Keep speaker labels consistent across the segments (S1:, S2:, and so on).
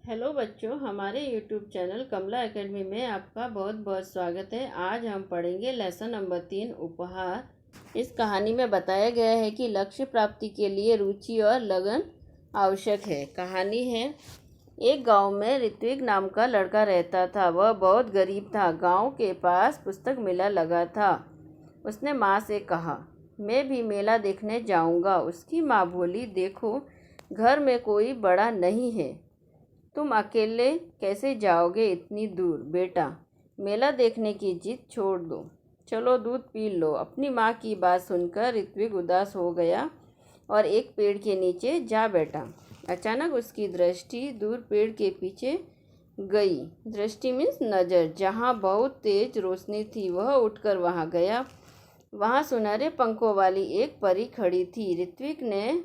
S1: Hello बच्चों, हमारे YouTube channel कमला academy में आपका बहुत बहुत स्वागत है। आज हम पढ़ेंगे लेसन नंबर 3 उपहार। इस कहानी में बताया गया है कि लक्ष्य प्राप्ति के लिए रुचि और लगन आवश्यक है। कहानी है, एक गांव में ऋत्विक नाम का लड़का रहता था। वह बहुत गरीब था। गांव के पास पुस्तक मेला लगा था। उसने माँ से कहा, मैं भी मेला देखने जाऊंगा। उसकी माँ बोली, देखो घर में कोई बड़ा नहीं है, तुम अकेले कैसे जाओगे इतनी दूर। बेटा, मेला देखने की जिद छोड़ दो, चलो दूध पी लो। अपनी माँ की बात सुनकर ऋत्विक उदास हो गया और एक पेड़ के नीचे जा बैठा। अचानक उसकी दृष्टि दूर पेड़ के पीछे गई। दृष्टि मीन्स नज़र। जहाँ बहुत तेज रोशनी थी, वह उठकर वहाँ गया। वहाँ सुनहरे पंखों वाली एक परी खड़ी थी। ऋत्विक ने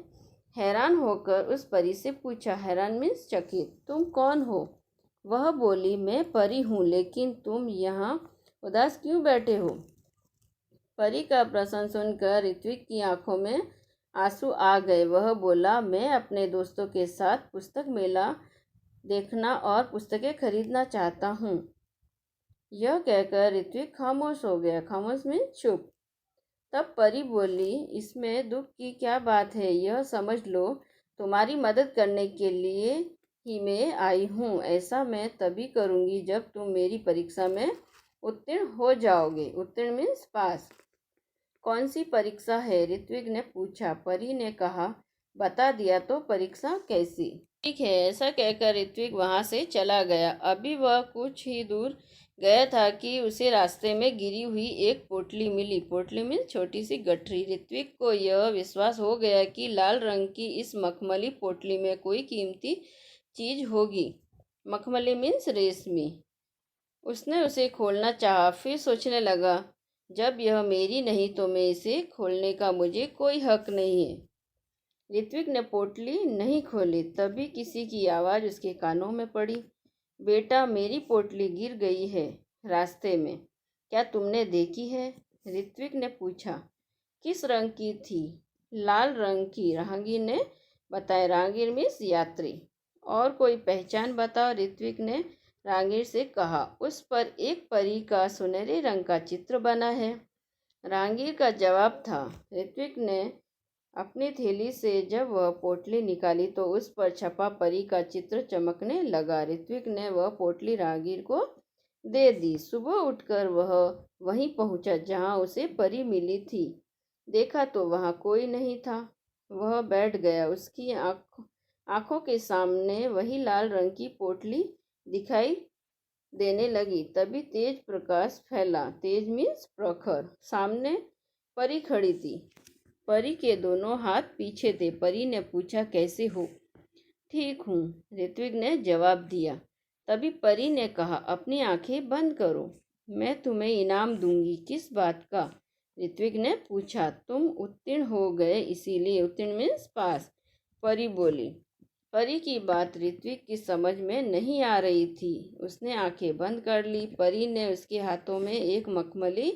S1: हैरान होकर उस परी से पूछा, हैरान मीन्स चकित, तुम कौन हो? वह बोली, मैं परी हूँ, लेकिन तुम यहाँ उदास क्यों बैठे हो? परी का प्रश्न सुनकर ऋत्विक की आंखों में आंसू आ गए। वह बोला, मैं अपने दोस्तों के साथ पुस्तक मेला देखना और पुस्तकें खरीदना चाहता हूँ। यह कहकर ऋत्विक खामोश हो गया। खामोश मीन्स चुप। तब परी बोली, इसमें दुख की क्या बात है? यह समझ लो, तुम्हारी मदद करने के लिए ही मैं आई हूँ। ऐसा मैं तभी करूँगी जब तुम मेरी परीक्षा में उत्तीर्ण हो जाओगे। उत्तीर्ण मीन्स पास। कौन सी परीक्षा है? ऋत्विक ने पूछा। परी ने कहा, बता दिया तो परीक्षा कैसी? ठीक है, ऐसा कहकर ऋत्विक वहां से चला गया। अभी वह कुछ ही दूर गया था कि उसे रास्ते में गिरी हुई एक पोटली मिली। पोटली में छोटी सी गठरी। ऋत्विक को यह विश्वास हो गया कि लाल रंग की इस मखमली पोटली में कोई कीमती चीज होगी। मखमली मीन्स रेशमी। उसने उसे खोलना चाहा, फिर सोचने लगा, जब यह मेरी नहीं तो मैं इसे खोलने का मुझे कोई हक नहीं है। ऋत्विक ने पोटली नहीं खोली। तभी किसी की आवाज़ उसके कानों में पड़ी, बेटा, मेरी पोटली गिर गई है रास्ते में, क्या तुमने देखी है? ऋत्विक ने पूछा। किस रंग की थी? लाल रंग की, राहगीर ने बताया। राहगीर मीन्स यात्री। और कोई पहचान बताओ, ऋत्विक ने राहगीर से कहा। उस पर एक परी का सुनहरे रंग का चित्र बना है, राहगीर का जवाब था। ऋत्विक ने अपनी थैली से जब वह पोटली निकाली तो उस पर छपा परी का चित्र चमकने लगा। ऋत्विक ने वह पोटली राहगीर को दे दी। सुबह उठकर वह वहीं पहुंचा जहां उसे परी मिली थी। देखा तो वहां कोई नहीं था। वह बैठ गया। उसकी आंखों के सामने वही लाल रंग की पोटली दिखाई देने लगी। तभी तेज प्रकाश फैला। तेज मीन्स प्रखर। सामने परी खड़ी थी। परी के दोनों हाथ पीछे थे। परी ने पूछा, कैसे हो? ठीक हूँ, ऋत्विक ने जवाब दिया। तभी परी ने कहा, अपनी आंखें बंद करो, मैं तुम्हें इनाम दूंगी। किस बात का? ऋत्विक ने पूछा। तुम उत्तीर्ण हो गए इसीलिए। उत्तीर्ण मीन्स पास। परी बोली। परी की बात ऋत्विक की समझ में नहीं आ रही थी। उसने आंखें बंद कर ली। परी ने उसके हाथों में एक मखमली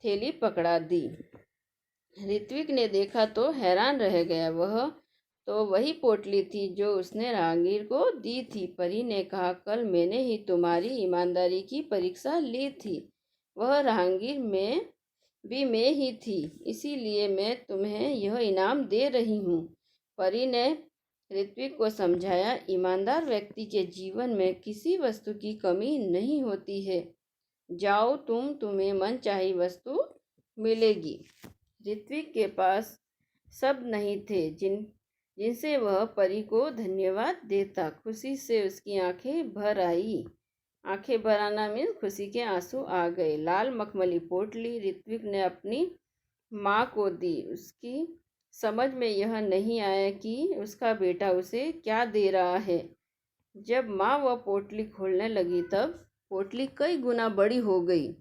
S1: थैली पकड़ा दी। ऋत्विक ने देखा तो हैरान रह गया। वह तो वही पोटली थी जो उसने राहगीर को दी थी। परी ने कहा, कल मैंने ही तुम्हारी ईमानदारी की परीक्षा ली थी। वह राहगीर मैं ही थी, इसीलिए मैं तुम्हें यह इनाम दे रही हूँ। परी ने ऋत्विक को समझाया, ईमानदार व्यक्ति के जीवन में किसी वस्तु की कमी नहीं होती है। जाओ, तुम्हें मनचाही वस्तु मिलेगी। ऋत्विक के पास शब्द नहीं थे जिनसे वह परी को धन्यवाद देता। खुशी से उसकी आंखें भर आई। आंखें भर आना मीन्स खुशी के आंसू आ गए। लाल मखमली पोटली ऋत्विक ने अपनी माँ को दी। उसकी समझ में यह नहीं आया कि उसका बेटा उसे क्या दे रहा है। जब माँ वह पोटली खोलने लगी तब पोटली कई गुना बड़ी हो गई।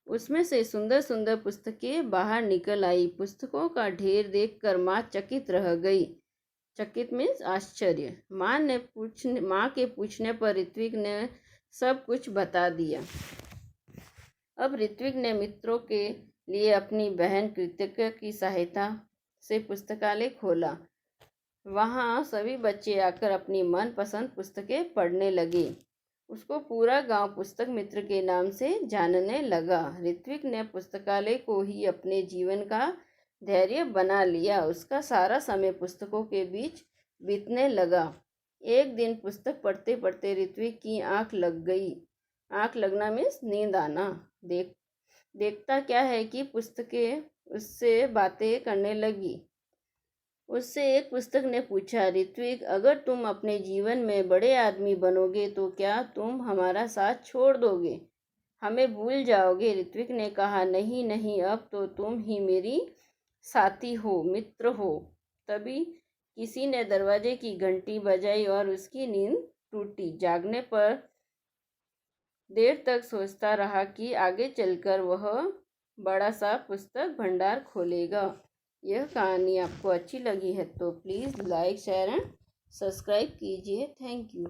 S1: उसमें से सुंदर सुंदर पुस्तकें बाहर निकल आई। पुस्तकों का ढेर देखकर माँ चकित रह गई। चकित मीन्स आश्चर्य। माँ के पूछने पर ऋत्विक ने सब कुछ बता दिया। अब ऋत्विक ने मित्रों के लिए अपनी बहन कृतिका की सहायता से पुस्तकालय खोला। वहाँ सभी बच्चे आकर अपनी मनपसंद पुस्तकें पढ़ने लगे। उसको पूरा गांव पुस्तक मित्र के नाम से जानने लगा। ऋत्विक ने पुस्तकालय को ही अपने जीवन का धैर्य बना लिया। उसका सारा समय पुस्तकों के बीच बीतने लगा। एक दिन पुस्तक पढ़ते पढ़ते ऋत्विक की आंख लग गई। आंख लगना मीन्स नींद आना। देखता क्या है कि पुस्तकें उससे बातें करने लगी। उससे एक पुस्तक ने पूछा, ऋत्विक, अगर तुम अपने जीवन में बड़े आदमी बनोगे तो क्या तुम हमारा साथ छोड़ दोगे? हमें भूल जाओगे? ऋत्विक ने कहा, नहीं नहीं, अब तो तुम ही मेरी साथी हो, मित्र हो। तभी किसी ने दरवाजे की घंटी बजाई और उसकी नींद टूटी। जागने पर देर तक सोचता रहा कि आगे चलकर वह बड़ा सा पुस्तक भंडार खोलेगा। यह कहानी आपको अच्छी लगी है तो please like, share and subscribe कीजिए। Thank you.